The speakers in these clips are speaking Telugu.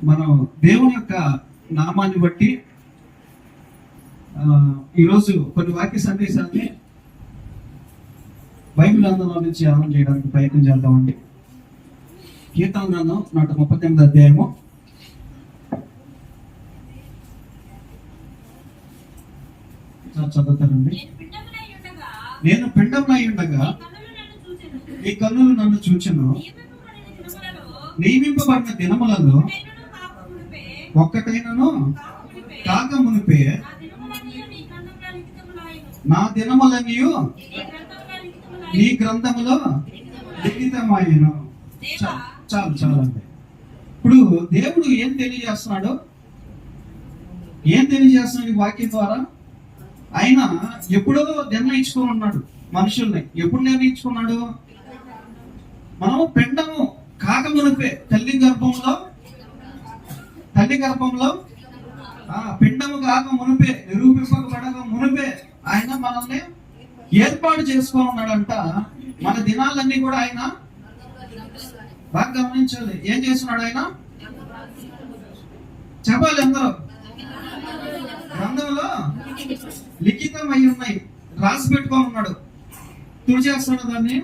మనం దేవుని యొక్క నామాన్ని బట్టి ఈరోజు కొన్ని వాక్య సందేశాన్ని బైబిల్ గ్రంథంలో నుంచి ధ్యానం చేయడానికి ప్రయత్నం చేద్దామండి. కీర్తన గ్రంథం 139 అధ్యాయము చదువుతారండి. నేను పిండమునై ఉండగా ఈ కన్నులు నన్ను చూచెను. నియమింపబడిన దినములలో ఒక్కటైనను కాక మునిపే నా దినములన్నీ నీ గ్రంథములో లిఖితమయ్యను. చాలండి. ఇప్పుడు దేవుడు ఏం తెలియజేస్తున్నాడు ఈ వాక్యం ద్వారా? ఆయన ఎప్పుడో నిర్ణయించుకొని ఉన్నాడు మనుషుల్ని. ఎప్పుడు నిర్ణయించుకున్నాడు? మనము పిండము కాక మునిపే తల్లి గర్భంలో పిండము కాక మునిపే, నిరూపింపబడక మునిపే ఆయన మనల్ని ఏర్పాటు చేసుకొని ఉన్నాడంట. మన దినాలన్నీ కూడా ఆయన బాగా గమనించాలి. ఏం చేస్తున్నాడు ఆయన? చెప్పాలి అందరూ. గ్రంథంలో లిఖితం అయి ఉన్నాయి, రాసి పెట్టుకొని ఉన్నాడు. తుడిచేస్తాడు దాన్ని,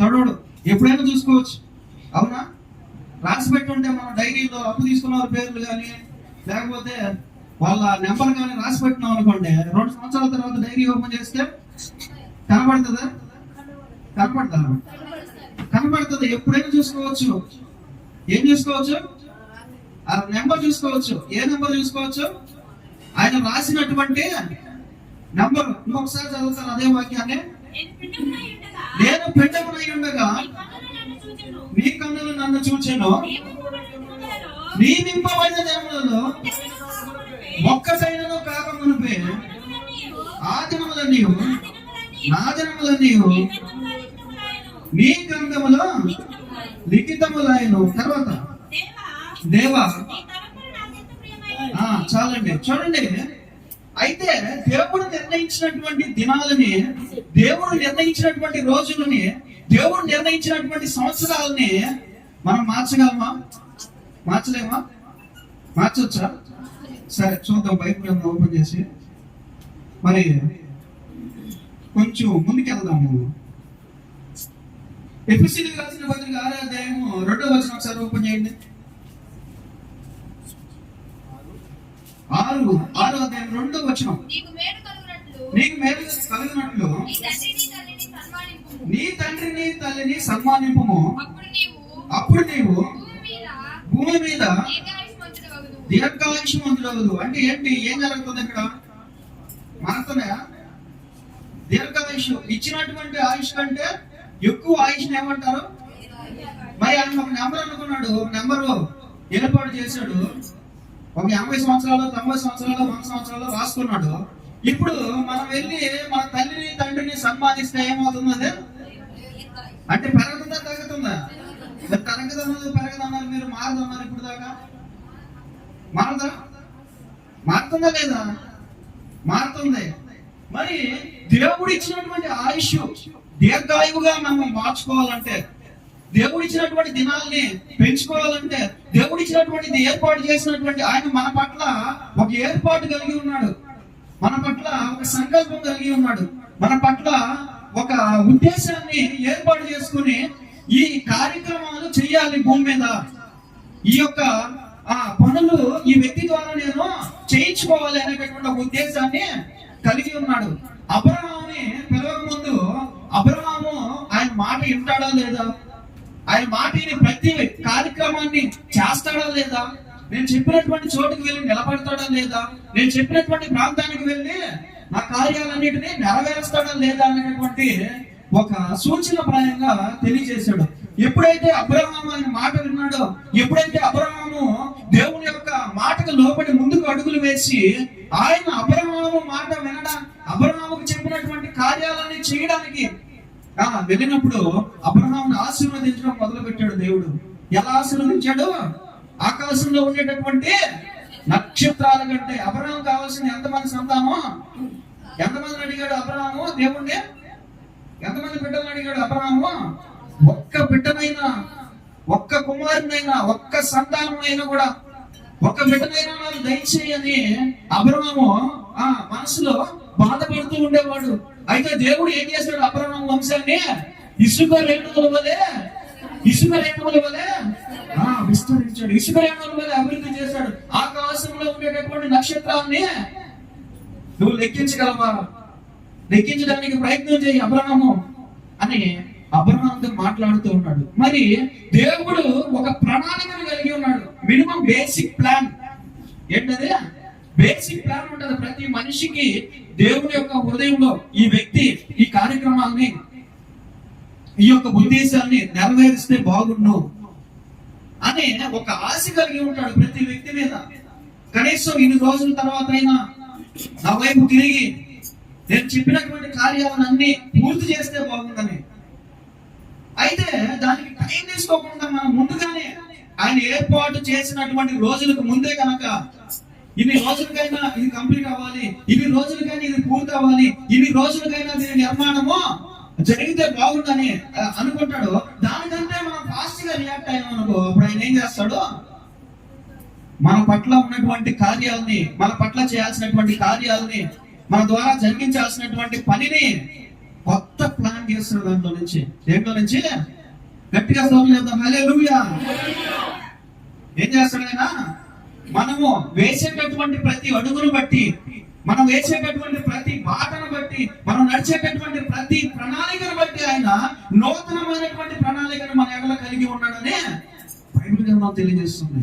తడవడు. ఎప్పుడైనా చూసుకోవచ్చు. అవునా? రాసి పెట్టుంటే మనం డైరీలో అప్పు తీసుకున్న వారి పేర్లు కానీ లేకపోతే వాళ్ళ నెంబర్ కానీ రాసి పెట్టినాం అనుకోండి, 2 సంవత్సరాల తర్వాత డైరీ ఓపెన్ చేస్తే కనబడుతుందా? కనబడుతుంది. ఎప్పుడైనా చూసుకోవచ్చు. ఏం చూసుకోవచ్చు? ఆ నెంబర్ చూసుకోవచ్చు. ఏ నెంబర్ చూసుకోవచ్చు? ఆయన రాసినటువంటి నెంబర్. ఇంకొకసారి చదువుతాను అదే వాక్యాన్ని. నేను పిండమునై ఉండగా నీ కన్నులు నన్ను చూచెను. నియమింపబడిన దినములలో ఒక్కటైనను కాక మునిపే ఆ దినములన్నీ నా దినములన్నీ నీ గ్రంథములో లిఖితములైన. తర్వాత దేవా, చాలండి. చూడండి, అయితే దేవుడు నిర్ణయించినటువంటి దినాలని, దేవుడు నిర్ణయించినటువంటి రోజులని, దేవుడు నిర్ణయించినటువంటి సంవత్సరాలని మనం మార్చగలమా? మార్చలేమా? మార్చొచ్చా? సరే చూద్దాం. బైబిల్ ఓపెన్ చేసి మరి కొంచెం ముందుకెళ్దాము. ఎఫెసీయులకు రాసిన పత్రిక 6వ అధ్యాయము 2వ వచనం ఒకసారి ఓపెన్ చేయండి. 6వ అధ్యాయం 2వ వచనం. నీకు మేలు కలుగునట్లు నీ తండ్రిని తల్లిని సన్మానింపుము, అప్పుడు నీవు భూమి మీద దీర్ఘాయుష్మంతుడవదు. అంటే ఏంటి? ఏం జరుగుతుంది ఇక్కడ? మనతోనే దీర్ఘాయుష్ ఇచ్చినటువంటి ఆయుష్ కంటే ఎక్కువ ఆయుష్ ఏమంటారు? మరి ఆయన ఒక నెంబర్ అనుకున్నాడు, నెంబరు ఏర్పాటు చేశాడు. ఒక 80 సంవత్సరాలు, 90 సంవత్సరాలు, 100 సంవత్సరాలు రాసుకున్నాడు. ఇప్పుడు మనం వెళ్ళి మన తల్లిని తండ్రిని సన్మానిస్తే ఏమవుతుంది? అదే అంటే పెరుగుతుందా తగ్గుతుందా? పెరగదన్నారు మీరు, మారదన్నారు. ఇప్పుడు దాకా మారుతుందా లేదా? మారుతుంది. మరి దేవుడు ఇచ్చినటువంటి ఆయుష్ దీర్ఘాయువుగా మనం మార్చుకోవాలంటే, దేవుడు ఇచ్చినటువంటి దినాల్ని పెంచుకోవాలంటే, దేవుడు ఇచ్చినటువంటి ఏర్పాటు చేసినటువంటి ఆయన మన పట్ల ఒక ఏర్పాటు కలిగి ఉన్నాడు. మన పట్ల ఒక సంకల్పం కలిగి ఉన్నాడు. మన పట్ల ఒక ఉద్దేశాన్ని ఏర్పాటు చేసుకుని ఈ కార్యక్రమాలు చేయాలి భూమి మీద. ఈ యొక్క పనులు ఈ వ్యక్తి ద్వారా నేను చేయించుకోవాలి అనేటటువంటి ఒక ఉద్దేశాన్ని కలిగి ఉన్నాడు. అబ్రహాముని పిలవక ముందు అబ్రహాము ఆయన మాట వింటాడా లేదా? ఆయన మాటని ప్రతి కార్యక్రమాన్ని చేస్తాడా లేదా? నేను చెప్పినటువంటి చోటుకి వెళ్ళి నిలబడతాడా లేదా? నేను చెప్పినటువంటి ప్రాంతానికి వెళ్ళి నా కార్యాలన్నిటినీ నెరవేరుస్తాడా లేదా అనేటువంటి ఒక సూచన ప్రాయంగా తెలియజేశాడు. ఎప్పుడైతే అబ్రహాము ఆయన మాట విన్నాడో, ఎప్పుడైతే అబ్రహాము దేవుని యొక్క మాటకు లోబడి ముందుకు అడుగులు వేసి ఆయన అబ్రహాము మాట వినడా, అబ్రహాముకు చెప్పినటువంటి కార్యాలన్నీ చేయడానికి వెళ్ళినప్పుడు అబ్రహామును ఆశీర్వదించడం మొదలు పెట్టాడు దేవుడు. ఎలా ఆశీర్వదించాడు? ఆకాశంలో ఉండేటటువంటి నక్షత్రాల కంటే. అబ్రహాం కావాల్సిన ఎంతమంది సంతానం? ఎంతమందిని అడిగాడు అబ్రహాము దేవుణ్ణి? ఎంతమంది బిడ్డలను అడిగాడు అబ్రహాము? ఒక్క బిడ్డనైనా ఒక్క కుమారునైనా, ఒక్క సంతానమైనా కూడా, ఒక్క బిడ్డనైనా నాకు దయచేయని అబ్రహాము మనసులో బాధపడుతూ ఉండేవాడు. అయితే దేవుడు ఏం చేశాడు? అబ్రహాము వంశాన్ని ఇసుక రేణువుల వలె విస్తరించాడు. ఇసుక రేణువుల వలె అభివృద్ధి చేశాడు. ఆకాశంలో ఉండేటటువంటి నక్షత్రాన్ని నువ్వు లెక్కించగలవా? లెక్కించడానికి ప్రయత్నం చేయి అబ్రహాము అని అబ్రహాముతో మాట్లాడుతూ ఉన్నాడు. మరి దేవుడు ఒక ప్రణాళికను కలిగి ఉన్నాడు. మినిమం బేసిక్ ప్లాన్ ఏంటది? బేసిక్ ప్లాన్ ఉంటది ప్రతి మనిషికి. దేవుని యొక్క హృదయంలో ఈ వ్యక్తి ఈ కార్యక్రమాన్ని, ఈ యొక్క ఉద్దేశాన్ని నెరవేరిస్తే బాగుండు అనే ఒక ఆశ కలిగి ఉంటాడు ప్రతి వ్యక్తి మీద. కనీసం ఇన్ని రోజుల తర్వాత అయినా నా వైపు తిరిగి నేను చెప్పినటువంటి కార్యాలన్నీ పూర్తి చేస్తే బాగుందని. అయితే దానికి టైం తీసుకోకుండా మనం ముందుగానే ఆయన ఏర్పాటు చేసినటువంటి రోజులకు ముందే కనుక ఇన్ని రోజులకైనా ఇది కంప్లీట్ అవ్వాలి, ఇన్ని రోజులకైనా ఇది పూర్తి అవ్వాలి, ఇన్ని రోజులకైనా దీని నిర్మాణము జరిగితే బాగుందని అనుకుంటాడు. దానికంటే మనం ఫాస్ట్ గా రియాక్ట్ అయ్యామనుకో, అప్పుడు ఆయన ఏం చేస్తాడు? మన పట్ల ఉన్నటువంటి కార్యాలని, మన పట్ల చేయాల్సినటువంటి కార్యాలని, మన ద్వారా జరిగించాల్సినటువంటి పనిని కొత్త ప్లాన్ చేస్తాడు. దేంట్లో నుంచి గట్టిగా స్తోత్రం చేద్దాం. హల్లెలూయా. ఏం చేస్తాడు ఆయన? మనము వేసేటటువంటి ప్రతి అడుగును బట్టి, మనం వేసేటటువంటి ప్రతి బాటను బట్టి, మనం నడిచేటటువంటి ప్రతి ప్రణాళికను బట్టి ఆయన నూతనమైనటువంటి ప్రణాళికను మన ఎడల కలిగి ఉన్నాడని బైబిల్ గ్రంథం తెలియజేస్తుంది.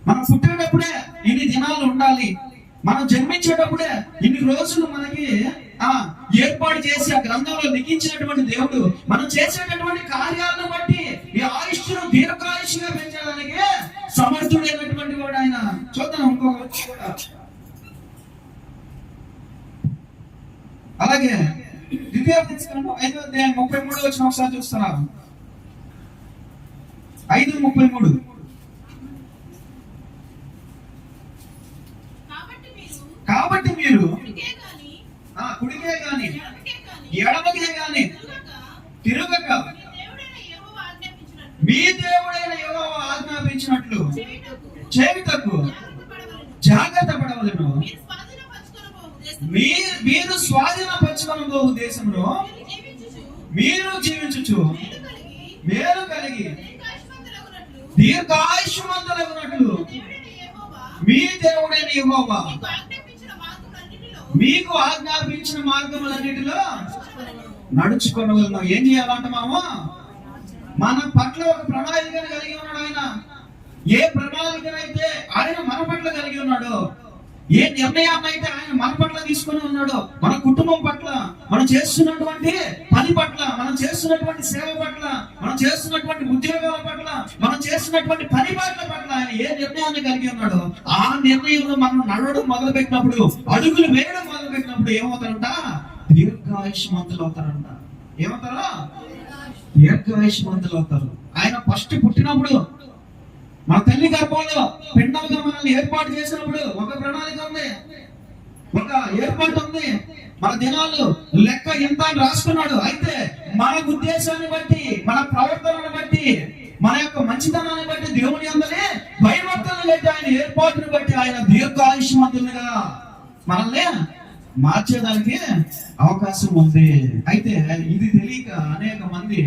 మనం పుట్టేటప్పుడే ఇన్ని దినాలు ఉండాలి, మనం జన్మించేటప్పుడే ఇన్ని రోజులు మనకి ఏర్పాటు చేసి ఆ గ్రంథంలో లిఖించినటువంటి దేవుడు మనం చేసేటటువంటి కార్యాలను బట్టి ఈ ఆయుష్ను దీర్ఘాయుష్గా పెంచడానికి సమర్థుడైనటువంటి వాడు ఆయన. చూద్దాం ఇంకొక కూడా. అలాగే 5:33 వచ్చిన ఒకసారి చూస్తారా? 5:33. కాబట్టి మీరు కుడికే గాని ఎడమకే గాని తిరుగక మీ దేవుడైన యెహోవా ఆజ్ఞాపించినట్లు చేయుటకు జాగ్రత్త పడవలెను. మీరు స్వాధీనపరచుకొనబోవు దేశంలో మీరు జీవించుచు మేలు కలిగి దీర్ఘాయుష్మంతులగునట్లు మీ దేవుడైన యెహోవా మీకు ఆజ్ఞాపించిన మార్గములన్నిటిలో నడుచుకోవడం. ఏం చేయాలంట? మన పట్ల ఒక ప్రణాళికను కలిగి ఉన్నాడు ఆయన. ఏ ప్రణాళికనైతే ఆయన మన పట్ల కలిగి ఉన్నాడో, ఏ నిర్ణయాన్ని అయితే ఆయన మన పట్ల తీసుకుని ఉన్నాడో, మన కుటుంబం పట్ల, మనం చేస్తున్నటువంటి పని పట్ల, మనం చేస్తున్నటువంటి సేవ పట్ల, మనం చేస్తున్నటువంటి ఉద్యోగాల పట్ల, మనం చేస్తున్నటువంటి పని పట్ల ఆయన ఏ నిర్ణయాన్ని కలిగి ఉన్నాడో ఆ నిర్ణయంలో మనం నడవడం మొదలు పెట్టినప్పుడు, అడుగులు వేయడం మొదలు పెట్టినప్పుడు ఏమవుతారంట? దీర్ఘాయుష్మంతులు అవుతారంట. ఏమవుతారా? దీర్ఘాయుష్మంతులు అవుతారు. ఆయన ఫస్ట్ పుట్టినప్పుడు, మన తల్లి గర్భంలో పిండంగా మనల్ని ఏర్పాటు చేసినప్పుడు ఒక ప్రణాళిక ఉంది, ఒక ఏర్పాటు ఉంది. మన దినాలు లెక్క ఎంత అని రాసుకున్నాడు. అయితే మన ఉద్దేశాన్ని బట్టి, మన ప్రవర్తనను బట్టి, మన యొక్క మంచితనాన్ని బట్టి, దేవుని అందరి భయభక్తులను బట్టి, ఆయన ఏర్పాటును బట్టి ఆయన దీర్ఘాయుష్మంతులుగా మనల్ని మార్చేదానికి అవకాశం ఉంది. అయితే ఇది తెలియక అనేక మంది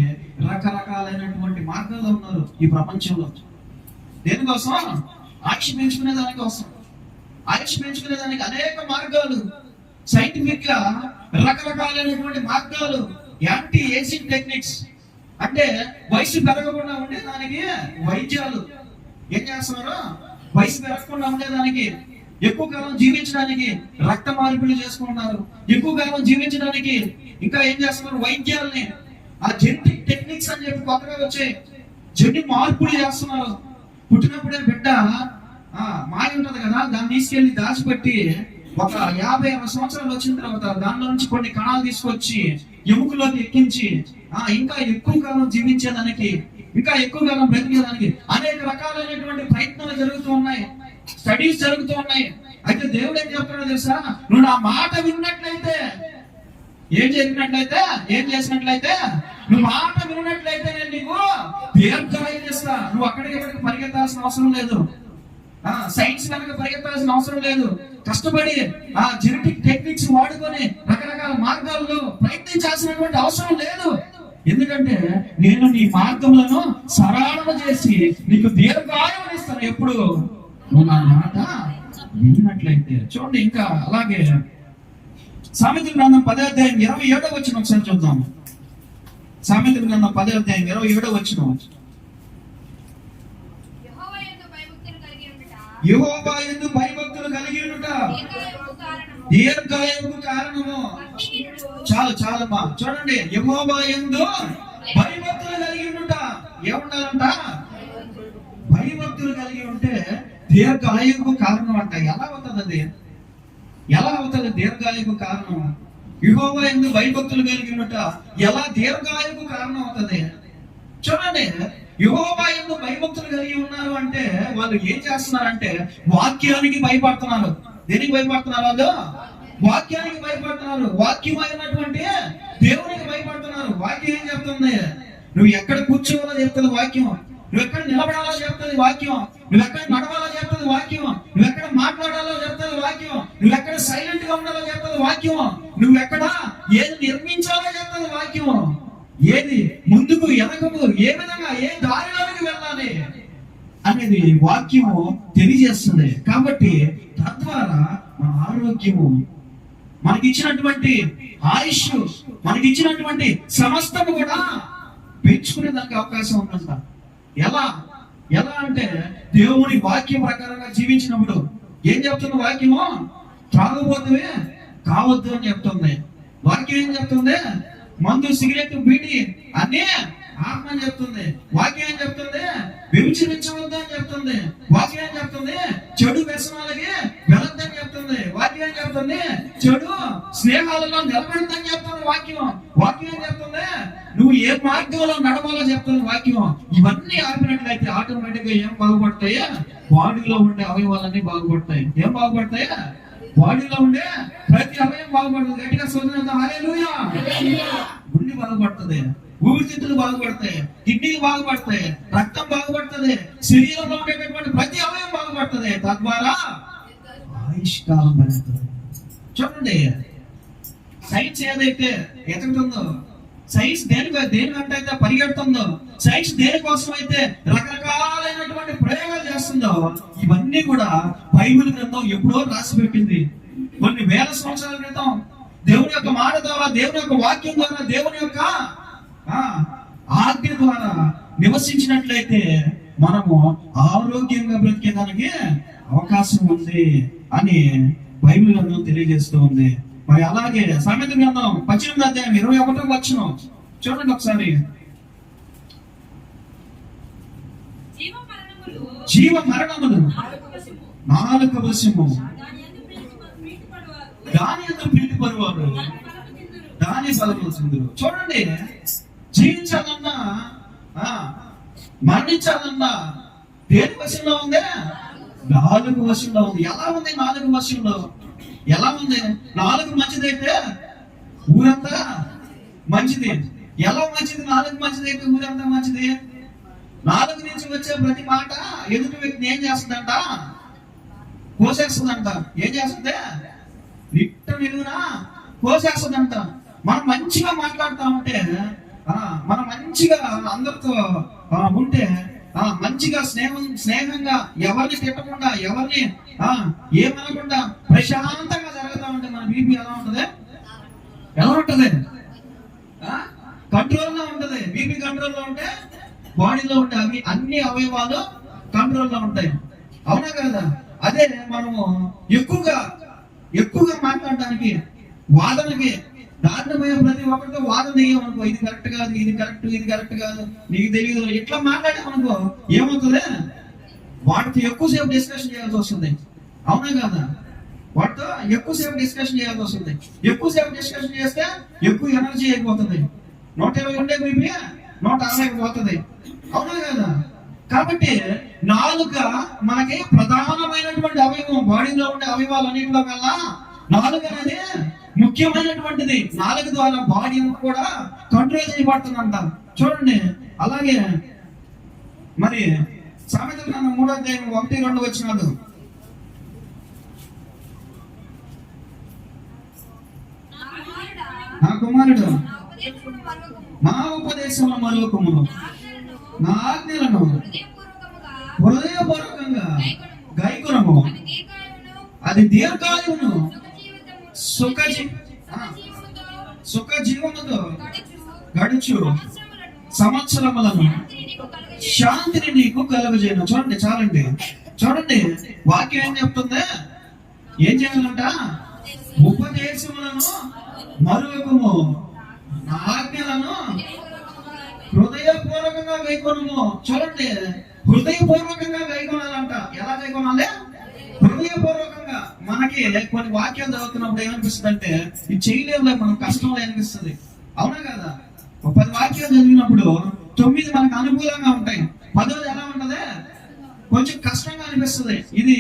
రకరకాలైనటువంటి మార్గాలు ఉన్నారు ఈ ప్రపంచంలో. దేనికోసం? ఆయుష్ పెంచుకునే దానికోసం. ఆయుష్ పెంచుకునే దానికి అనేక మార్గాలు, సైంటిఫిక్ గా రకరకాలైనటువంటి మార్గాలు, యాంటీ ఏజింగ్ టెక్నిక్స్ అంటే వయసు పెరగకుండా ఉండేదానికి వైద్యాలు. ఏం చేస్తున్నారు? వయసు పెరగకుండా ఉండేదానికి, ఎక్కువ కాలం జీవించడానికి రక్త మార్పిడి చేసుకుంటున్నారు. ఎక్కువ కాలం జీవించడానికి ఇంకా ఏం చేస్తున్నారు? వైద్యాలని, ఆ జెనెటిక్ టెక్నిక్స్ అని చెప్పి కొత్తగా వచ్చే జెనెటిక్ మార్పులు చేస్తున్నారు. పుట్టినప్పుడే బిడ్డ మాయ ఉంటది కదా, దాన్ని తీసుకెళ్లి దాచిపెట్టి ఒక 50-60 సంవత్సరాలు వచ్చిన తర్వాత దానిలో నుంచి కొన్ని కణాలు తీసుకొచ్చి ఎముకలోకి ఎక్కించి ఇంకా ఎక్కువ కాలం జీవించేదానికి, ఇంకా ఎక్కువ కాలం బ్రతికేదానికి అనేక రకాలైనటువంటి ప్రయత్నాలు జరుగుతూ ఉన్నాయి, స్టడీస్ జరుగుతూ ఉన్నాయి. అయితే దేవుడు ఏం చెప్తున్నాడో తెలుసా? నువ్వు నా మాట విన్నట్లయితే, ఏం చేసినట్లయితే నువ్వు మాట వినట్లయితే నేను నీకు దీర్ఘాయువు ఇస్తా. నువ్వు అక్కడికి ఇక్కడికి పరిగెత్తాల్సిన అవసరం లేదు. సైన్స్ కనుక పరిగెత్తాల్సిన అవసరం లేదు. కష్టపడి జెనెటిక్ టెక్నిక్స్ వాడుకొని రకరకాల మార్గాల్లో ప్రయత్నించాల్సినటువంటి అవసరం లేదు. ఎందుకంటే నేను నీ మార్గములను సరళం చేసి నీకు దీర్ఘాయువుని ఇస్తాను ఎప్పుడు నువ్వు నా మాట విన్నట్లయితే. చూడండి, ఇంకా అలాగే సామెతల గ్రంథం 10వ అధ్యాయం 27వ వచనం ఒకసారి చూద్దాం. సామెతల గ్రంథం 10వ అధ్యాయం 27వ వచనం. యెహోవా యందు భయభక్తులు కలిగి ఉండుట దీర్ఘాయువుకు కారణము. చాలమ్మా, చూడండి, యెహోవా యందు భయభక్తులు కలిగి ఉండుట. ఏముండాలంట? భయభక్తులు కలిగి ఉంటే దీర్ఘాయువుకు కారణం అంట. ఎలా అవుతుంది అది? ఎలా అవుతుంది దీర్ఘాయువుకు కారణం? యెహోవా యందు భయభక్తులు కలిగి ఉండుట ఎలా దీర్ఘాయువుకు కారణం అవుతుంది? చూడండి, యెహోవా యందు భయభక్తులు కలిగి ఉన్నారు అంటే వాళ్ళు ఏం చేస్తున్నారంటే వాక్యానికి భయపడుతున్నారు. దేనికి భయపడుతున్నారు? వాళ్ళు వాక్యానికి భయపడుతున్నారు. వాక్యమైనటువంటి దేవునికి భయపడుతున్నారు. వాక్యం ఏం చెప్తుంది? నువ్వు ఎక్కడ కూర్చోవాలో చెప్తుంది వాక్యం. నువ్వు ఎక్కడ నిలబడాలో చెప్తుంది వాక్యం. నువ్వు ఎక్కడ నడవాలో చెప్తుంది వాక్యం. నువ్వు ఎక్కడ మాట్లాడాలో చెప్తుంది వాక్యం. నువ్వు ఎక్కడ సైలెంట్ గా ఉండాలో చెప్తుంది వాక్యం. నువ్వు ఎక్కడ ఏది నిర్మించాలో చెప్తుంది వాక్యం. ఏది ముందుకు వెనకకు ఏ విధంగా ఏ దారిలోకి వెళ్ళాలి అనేది వాక్యము తెలియజేస్తుంది. కాబట్టి తద్వారా మన ఆరోగ్యము, మనకిచ్చినటువంటి ఆయుష్, మనకిచ్చినటువంటి సమస్తము కూడా పెంచుకునే దానికి అవకాశం ఉందంట. ఎలా ఎలా అంటే దేవుని వాక్యం ప్రకారంగా జీవించినప్పుడు ఏం చెప్తుంది వాక్యము? త్రాగబోతువే కావద్దు అని చెప్తుంది. వాక్యం ఏం చెప్తుంది? మందు, సిగరెట్, బీడి అన్నీ ఆత్మని చెప్తుంది. వాక్యం ఏం చెప్తుంది? వ్యభిచరించవద్దు అని చెప్తుంది. వాక్యం ఏం చెప్తుంది? చెడు వ్యసనాలకి వెళ్ళొద్దని చెప్తుంది. వాక్యం ఏం చెప్తుంది? చెడు స్నేహాలలో నిలబడద్దని చెప్తుంది వాక్యం. వాక్యం ఏం చెప్తుంది? నువ్వు ఏ మార్గంలో నడవాలో చెప్తుంది వాక్యం. ఇవన్నీ ఆపినట్లయితే ఆటోమేటిక్ గా ఏం బాగుపడతాయి? బాడీలో ఉండే అవయవాలన్నీ బాగుపడతాయి. ఏం బాగుపడతాయి? బాడీలో ఉండే ప్రతి అవయం బాగుపడుతుంది. గట్టిగా సోదరులు హల్లెలూయా. గుండె బాగుపడుతుంది, ఊపిరితిత్తులు బాగుపడతాయి, కిడ్నీలు బాగుపడతాయి, రక్తం బాగుపడుతుంది, శరీరంలో ఉండేటటువంటి ప్రతి అవయం బాగుపడుతుంది. తద్వారా ఆయుష్కాలం పెరుగుతుంది. చూడండి, సైన్స్ ఏదైతే ఎదుగుతుందో, సైన్స్ దేనికంటే అయితే పరిగెడుతుందో, సైన్స్ దేనికోసం అయితే రకరకాలైనటువంటి ప్రయోగాలు చేస్తుందో, ఇవన్నీ కూడా బైబిల్ గ్రంథం ఎప్పుడో రాసి పెట్టింది. కొన్ని వేల సంవత్సరాల క్రితం దేవుని యొక్క మాట ద్వారా, దేవుని యొక్క వాక్యం ద్వారా, దేవుని యొక్క ఆజ్ఞ ద్వారా నివసించినట్లయితే మనము ఆరోగ్యంగా బ్రతికేదానికి అవకాశం ఉంది అని బైబిల్ గ్రంథం తెలియజేస్తూ ఉంది. మరి అలాగే సామెతల గ్రంథం 18వ అధ్యాయం 21వ వచనం చూడండి ఒకసారి. జీవ మరణములు నాలుక వశము, దాని యందు ప్రీతి పరువారు దాని ఫలములు తిందురు. చూడండి, జీవించాలన్నా మరణించాలన్నా దేని వశంలో ఉంది? నాలుగు వశంలో ఉంది. ఎలా ఉంది నాలుగు వశంలో? ఎలా ఉంది? నాలుగు మంచిదైతే ఊరంతా మంచిది. ఎలా మంచిది? నాలుగు మంచిదైతే ఊరంతా మంచిది. నాలుగు నుంచి వచ్చే ప్రతి మాట ఎదుటి వ్యక్తిని ఏం చేస్తుందంట? కోసేస్తుందంట. ఏం చేస్తుంది? నిట్ట నిలువునా కోసేస్తుందంట. మనం మంచిగా మాట్లాడుతా ఉంటే, మనం మంచిగా అందరితో ఉంటే, మంచిగా స్నేహంగా ఎవరిని తిట్టకుండా, ఎవరిని ఏమనకుండా ప్రశాంతంగా జరుగుతా ఉంటే మన బీపీ ఎలా ఉంటది? ఎలా ఉంటది? కంట్రోల్లో ఉంటది. బీపీ కంట్రోల్లో ఉంటే బాడీలో ఉంటే అన్ని అవయవాలు కంట్రోల్లో ఉంటాయి. అవునా కదా? అదే మనము ఎక్కువగా మాట్లాడడానికి, వాదనకి దారుణమైన ప్రతి ఒక్కరితో వాదన దిగామనుకో, ఇది కరెక్ట్ కాదు, ఇది కరెక్ట్ కాదు, నీకు తెలియదు, ఇట్లా మాట్లాడామనుకో ఏమవుతుంది? వాటితో ఎక్కువసేపు డిస్కషన్ చేయాల్సి వస్తుంది. అవునా కదా? వాటితో ఎక్కువసేపు డిస్కషన్ చేయాల్సి వస్తుంది. ఎక్కువసేపు డిస్కషన్ చేస్తే ఎక్కువ ఎనర్జీ అయిపోతుంది. 120 ఉండే బీపీ 160 పోతుంది. అవునా కదా? కాబట్టి నాలుక మనకి ప్రధానమైనటువంటి అవయవం. బాడీలో ఉండే అవయవాలన్నింటిలో కల్లా నాలుక అనేది ముఖ్యమైనటువంటిది. నాలుగు ద్వారా బాడీ అంతా కూడా కంట్రోల్ చేయబడుతుందంట. చూడండి, అలాగే మరి సామెతల గ్రంథం 3వ అధ్యాయం 1-2 వచనాలు. నా కుమారుడు నా ఉపదేశంలో మరొకమును, నా ఆజ్ఞలను హృదయపూర్వకంగా గైకొనుము, అది దీర్ఘాయువును సుఖ జీవముతో గడుచు సంవత్సరములను శాంతిని నీకు కలుగజేయను. చూడండి, చాలండి. చూడండి, వాక్యం ఏం చెప్తుంది? ఏం చేయాలంట? ఉపదేశములను మరువకము, నా ఆజ్ఞలను హృదయపూర్వకంగా గైకొనుము. చూడండి, హృదయపూర్వకంగా గైకొనాలంట. ఎలా గైకొనాలి? హృదయపూర్వకంగా. మనకి కొన్ని వాక్యాలు చదువుతున్నప్పుడు ఏమనిపిస్తుంది అంటే, ఇది చేయలేములే, మనం కష్టంలో అనిపిస్తుంది. అవునా కదా? 10 వాక్యాలు చదివినప్పుడు 9 మనకు అనుకూలంగా ఉంటాయి, 10ది ఎలా ఉంటది? కొంచెం కష్టంగా అనిపిస్తుంది. ఇది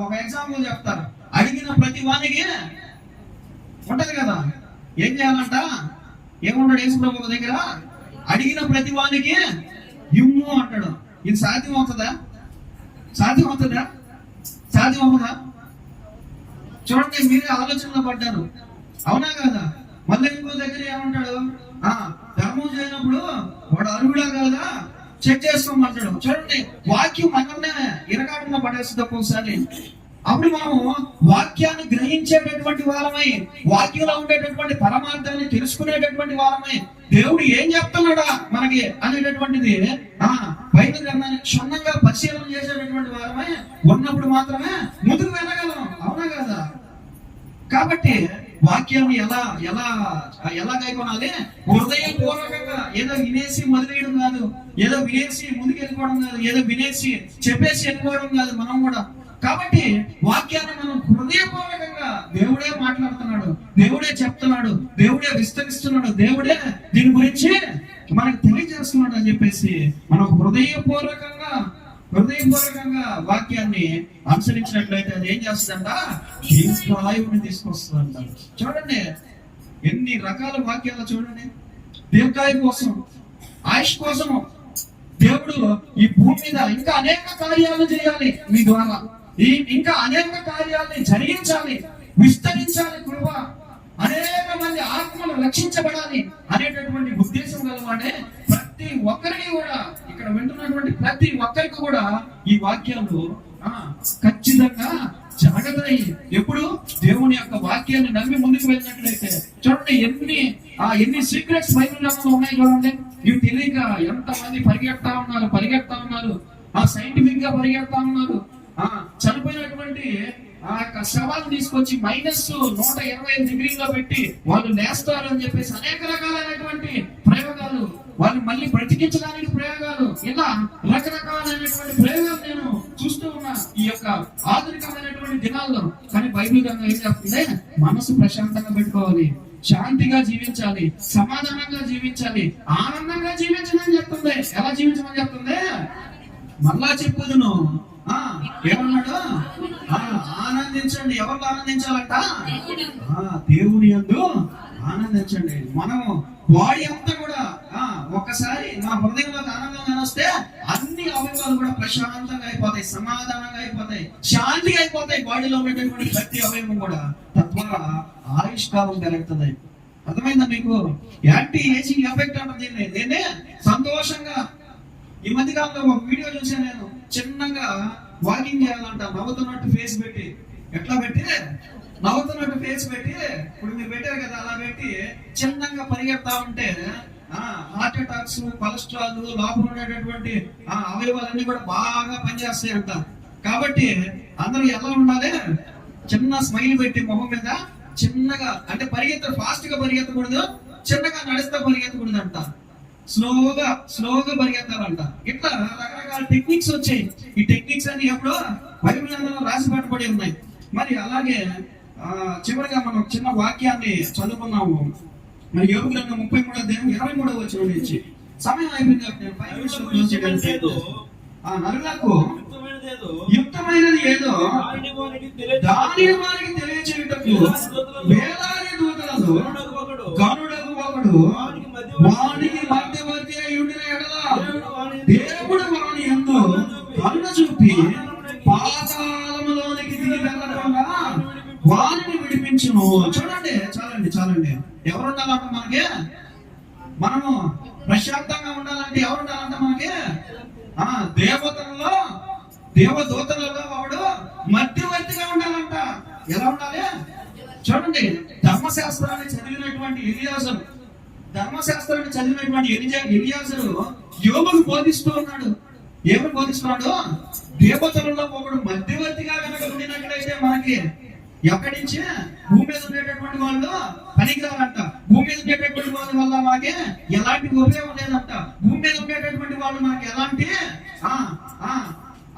ఒక ఎగ్జాంపుల్ చెప్తారు. అడిగిన ప్రతి వానికి ఉంటది కదా, ఏం చేయాలంట? ఏముంటాడు యేసుప్రభు దగ్గర? అడిగిన ప్రతి వానికి ఇమ్ము అంటాడు. ఇది సాధ్యం అవుతుందా? సాధ్యం అవుతుందా? సాధ్యం అవుతుందా? చూడండి, మీరే ఆలోచనలో పడ్డారు. అవునా కదా? మళ్ళీ ఇంకో దగ్గర ఏమంటాడు? ధర్మం చేయనప్పుడు వాడు అరుగుడా కదా చెక్ చేసుకోమంటాడు. చూడండి, వాక్యం మనల్నే ఇరకాటంలో పడేస్తుంది ఒక్కొక్కసారి. అప్పుడు మనము వాక్యాన్ని గ్రహించేటటువంటి వారమై, వాక్యంలో ఉండేటటువంటి పరమార్థాన్ని తెలుసుకునేటటువంటి వారమై, దేవుడు ఏం చెప్తున్నాడా మనకి అనేటటువంటిది బైబిల్ గ్రంథాన్ని క్షుణ్ణంగా పరిశీలన చేసేటటువంటి వారమై ఉన్నప్పుడు మాత్రమే ముందుకు వెళ్ళగలం. అవునా కదా? కాబట్టి వాక్యాన్ని ఎలా ఎలా ఎలా గైకొనాలి? హృదయపూర్వకంగా. ఏదో వినేసి మొదలెయడం కాదు, ఏదో వినేసి ముందుకు వెళ్ళిపోవడం కాదు, ఏదో వినేసి చెప్పేసి వెళ్ళిపోవడం కాదు మనం కూడా. కాబట్టి వాక్యాన్ని మనం హృదయపూర్వకంగా, దేవుడే మాట్లాడుతున్నాడు, దేవుడే చెప్తున్నాడు, దేవుడే విస్తరిస్తున్నాడు, దేవుడే దీని గురించి మనకు తెలియజేస్తున్నాడు అని చెప్పేసి మనం హృదయపూర్వకంగా వాక్యాన్ని అనుసరించినట్లయితే అది ఏం చేస్తుందంట? దీర్ఘాయువుని తీసుకొస్తుందంట. చూడండి, ఎన్ని రకాల వాక్యాలు చూడండి. దీర్ఘాయువు కోసం, ఆయుష్ కోసం దేవుడు ఈ భూమి మీద ఇంకా అనేక కార్యాలు చేయాలి మీ ద్వారా. ఇంకా అనేక కార్యాలని జరిగించాలి, విస్తరించాలి. కృప, అనేక మంది ఆత్మలు రక్షించబడాలి అనేటటువంటి ఉద్దేశం గలవాడే ప్రతి ఒక్కరికి కూడా, ఇక్కడ వింటున్నటువంటి ప్రతి ఒక్కరికి కూడా ఈ వాక్యాలు ఖచ్చితంగా జరగతాయి. ఎప్పుడు? దేవుని యొక్క వాక్యాన్ని నమ్మి ముందుకు వెళ్ళినట్లయితే. చూడండి, ఎన్ని సీక్రెట్స్ బైబిల్ గ్రంథంలో ఉన్నాయి చూడండి. ఇవి తెలియక ఎంతమంది పరిగెడతా ఉన్నారు, సైంటిఫిక్ గా పరిగెడతా ఉన్నారు. చనిపోయినటువంటి శవాలను తీసుకొచ్చి -125 డిగ్రీలో పెట్టి వాళ్ళు లేస్తారు అని చెప్పేసి అనేక రకాలైనటువంటి ప్రయోగాలు, వాళ్ళు మళ్ళీ బ్రతికించడానికి ప్రయోగాలు, ఇలా రకరకాలైనటువంటి ప్రయోగాలు నేను చూస్తూ ఉన్నా ఈ యొక్క ఆధునికమైనటువంటి దినాల్లో. కానీ బైబిల్ గ్రంథం ఏం చెప్తుంది? మనసు ప్రశాంతంగా పెట్టుకోవాలి, శాంతిగా జీవించాలి, సమాధానంగా జీవించాలి, ఆనందంగా జీవించాలని చెప్తుంది. ఎలా జీవించమని చెప్తుంది? మళ్ళా చెప్పుదును. ఏమన్నాడు? ఆనందించండి. ఎవరు ఆనందించాలంట? దేవుని యందు ఆనందించండి. మనము బాడీ అంతా కూడా ఒక్కసారి నా హృదయంలోకి ఆనందంగా వస్తే అన్ని అవయవాలు కూడా ప్రశాంతంగా అయిపోతాయి, సమాధానంగా అయిపోతాయి, శాంతిగా అయిపోతాయి. బాడీలో ఉండేటటువంటి ప్రతి అవయవం కూడా. తద్వారా ఆయుష్కాలం పెరుగుతుంది. అర్థమైందా మీకు? యాంటీ ఏజింగ్ ఎఫెక్ట్ అంటే దీన్ని సంతోషంగా. ఈ మధ్య కాలంలో ఒక వీడియో చూసాను నేను. చిన్నగా వాకింగ్ చేయాలంట, నవ్వుతున్నట్టు ఫేస్ పెట్టి. ఎట్లా పెట్టి? నవ్వుతున్నట్టు ఫేస్ పెట్టి, ఇప్పుడు మీరు పెట్టారు కదా, అలా పెట్టి చిన్నగా పరిగెడతా ఉంటే హార్ట్ అటాక్స్, కొలెస్ట్రాల్, లోపల ఉండేటటువంటి అవయవాలన్నీ కూడా బాగా పనిచేస్తాయి అంట. కాబట్టి అందరూ ఎలా ఉండాలి? చిన్న స్మైల్ పెట్టి మొహం మీద చిన్నగా, అంటే ఫాస్ట్ గా పరిగెత్తకూడదు, చిన్నగా నడుస్తా పరిగెత్తకూడదు అంట. స్లోగా పరిగెత్తాలంట. ఇట్లా రకరకాల టెక్నిక్స్ వచ్చాయి. ఈ టెక్నిక్స్ అన్ని ఎప్పుడు బైబిల్ గ్రంథంలో రాసి పెట్టబడి ఉన్నాయి. మరి అలాగే చివరిగా మనం చిన్న వాక్యాన్ని చదువుకున్నాము. మరి యోబు గ్రంథం 33వ అధ్యాయం 23వ వచనం నుంచి. సమయం అయిపోయింది. నరులకు యుక్తమైనది ఏదో దానిని వారికి తెలియచేయుటకు వేలాది వానికి మధ్యవర్తి అయి ఉండిన ఎడల దేవుడు వాని యందు కరుణ చూపి పాతాళములోనికి దిగి వెళ్ళకుండా వారిని విడిపించును. చూడండి, చాలండి. ఎవరు ఉండాలంట మనకి? మనము ప్రశాంతంగా ఉండాలంటే ఎవరు ఉండాలంట మనకి? దేవదూతలలో వాడు మధ్యవర్తిగా ఉండాలంట. ఎలా ఉండాలి? చూడండి, ధర్మశాస్త్రాన్ని చదివినటువంటి ఎలియాజరు యోబుకు బోధిస్తూ ఉన్నాడు. ఏమని బోధిస్తున్నాడు? దేవతలలో ఒకడు మధ్యవర్తిగా కనుక ఉండినట్లయితే మనకి ఎక్కడి నుంచి భూమి మీద ఉండేటటువంటి వాళ్ళు పనికిరాలంట. భూమి మీద ఉండేటటువంటి వాళ్ళ వల్ల మనకి ఎలాంటి ఉపయోగం లేదంట. భూమి మీద ఉండేటటువంటి వాళ్ళు మనకి ఎలాంటి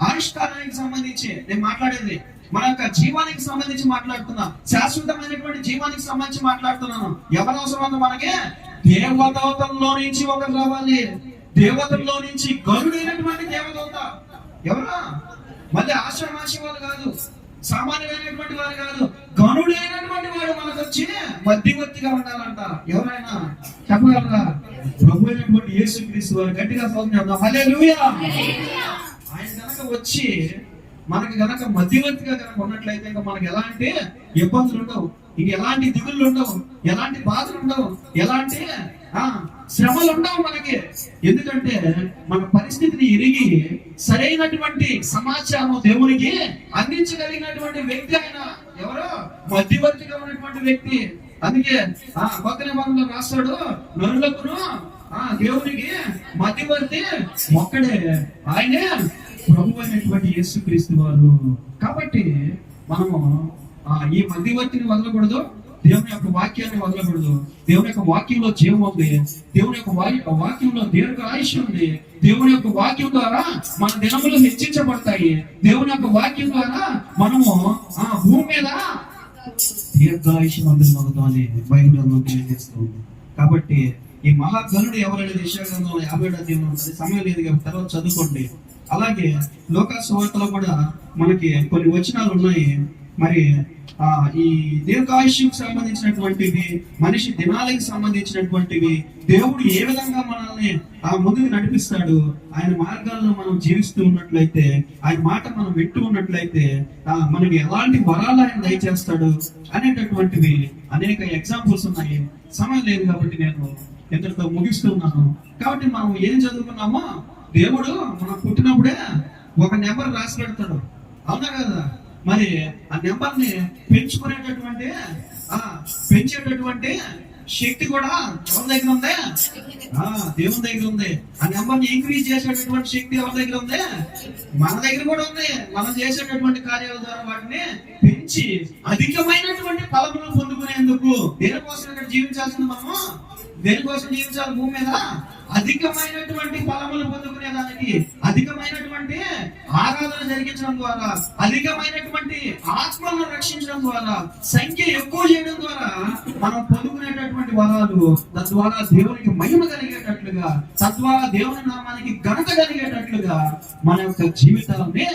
ఆవిష్కారానికి సంబంధించి నేను మాట్లాడేది మన యొక్క జీవానికి సంబంధించి మాట్లాడుతున్నా, శాశ్వతమైనటువంటి జీవానికి సంబంధించి మాట్లాడుతున్నాను. ఎవరు అవసరం మనకి? దేవదూతల్లో నుంచి ఒకరు రావాలి. దేవతల్లో నుంచి గరుడైనటువంటి దేవదూత. ఎవరా? మళ్ళీ ఆశ్రమాసి వాళ్ళు కాదు, సామాన్యమైనటువంటి వారు కాదు, గనుడైనటువంటి వాడు మనకు వచ్చి మధ్యవర్తిగా ఉండాలంట. ఎవరైనా చెప్పగలరా? ప్రభు అయినటువంటి యేసుక్రీస్తు వారు. గట్టిగా స్తోత్రం. హల్లెలూయా. ఆయన కనుక వచ్చి మనకి గనక మధ్యవర్తిగా కనుక ఉన్నట్లయితే ఇంకా మనకి ఎలాంటి ఇబ్బందులు ఉండవు, ఇంక ఎలాంటి దిగుళ్ళు ఉండవు, ఎలాంటి బాధలు ఉండవు, ఎలాంటి శ్రమలు ఉండవు మనకి. ఎందుకంటే మన పరిస్థితిని ఎరిగి సరైనటువంటి సమాచారం దేవునికి అందించగలిగినటువంటి వ్యక్తి ఆయన. ఎవరు? మధ్యవర్తిగా ఉన్నటువంటి వ్యక్తి. అందుకే కొత్త నిబంధనలో రాస్తాడు, నరులకును దేవునికి మధ్యవర్తి ఒక్కడే, ఆయనే ప్రభు అయినటువంటి యేసుక్రీస్తు వారు. కాబట్టి మనము ఈ మధ్యవర్తిని వదలకూడదు, దేవుని యొక్క వాక్యాన్ని వదలకూడదు. దేవుని యొక్క వాక్యంలో జీవం ఉంది, దేవుని యొక్క వాక్యంలో దీర్ఘ ఆయుష్ ఉంది. దేవుని యొక్క వాక్యం ద్వారా మన దినములు హెచ్చించబడతాయి. దేవుని యొక్క వాక్యం ద్వారా మనము భూమి మీద దీర్ఘాయుష్ పొందుతామని బైబిల్లో తెలియజేస్తుంది. కాబట్టి ఈ మహాగణుడు ఎవరైనా యెషయా 50వ అధ్యాయంలో ఉంటుంది. సమయం లేదు కాబట్టి తర్వాత చదువుకోండి. అలాగే లోకా సువార్తలో కూడా మనకి కొన్ని వచనాలు ఉన్నాయి. మరి ఈ దీర్ఘాయుష్కి సంబంధించినటువంటివి, మనిషి దినాలకి సంబంధించినటువంటివి, దేవుడు ఏ విధంగా మనల్ని ముందుకు నడిపిస్తాడు, ఆయన మార్గాల్లో మనం జీవిస్తూ ఉన్నట్లయితే, ఆయన మాట మనం వింటూ ఉన్నట్లయితే మనకి ఎలాంటి వరాలు ఆయన దయచేస్తాడు అనేటటువంటివి అనేక ఎగ్జాంపుల్స్ ఉన్నాయి. సమయం లేదు కాబట్టి నేను ఎంతటితో ముగిస్తున్నాను. కాబట్టి మనం ఏం చదువుకున్నామో, దేవుడు మనం పుట్టినప్పుడే ఒక నెంబర్ రాసి పెడతాడు. అవునా కదా? మరి ఆ నెంబర్ ని పెంచేటటువంటి శక్తి కూడా ఎవరి దగ్గర ఉంది? దేవుని దగ్గర ఉంది. ఆ నెంబర్ ని ఇంక్రీజ్ చేసేటటువంటి శక్తి ఎవరి దగ్గర ఉంది? మన దగ్గర కూడా ఉంది. మనం చేసేటటువంటి కార్యాల ద్వారా వాటిని పెంచి అధికమైనటువంటి ఫలములను పొందుకునేందుకు దేనికోసం ఇక్కడ జీవించాల్సింది మనము? దేనికోసం జీవించాలి భూమి మీద? అధికమైనటువంటి ఫలములు పొందుకునేదానికి, అధికమైనటువంటి ఆరాధన జరిగించడం ద్వారా, అధికమైనటువంటి ఆత్మలను రక్షించడం ద్వారా, సంఖ్య ఎక్కువ చేయడం ద్వారా మనం పొందుకునేటటువంటి వరాలు, తద్వారా దేవునికి మహిమ కలిగేటట్లుగా, తద్వారా దేవుని నామానికి ఘనత కలిగేటట్లుగా మన యొక్క జీవితాన్ని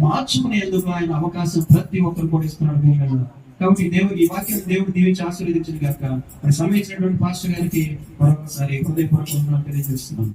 మార్చుకునేందుకు ఆయన అవకాశం ప్రతి ఒక్కరు కూడా ఇస్తున్నాడు భూమి మీద. కాబట్టి ఈ వాక్యం దేవుడు దీవించి ఆశీర్వదించింది కాక మరి సమయించినటువంటి పాస్టర్ గారికి మరొకసారి హృదయపూర్వకంగా తెలియజేస్తున్నాను.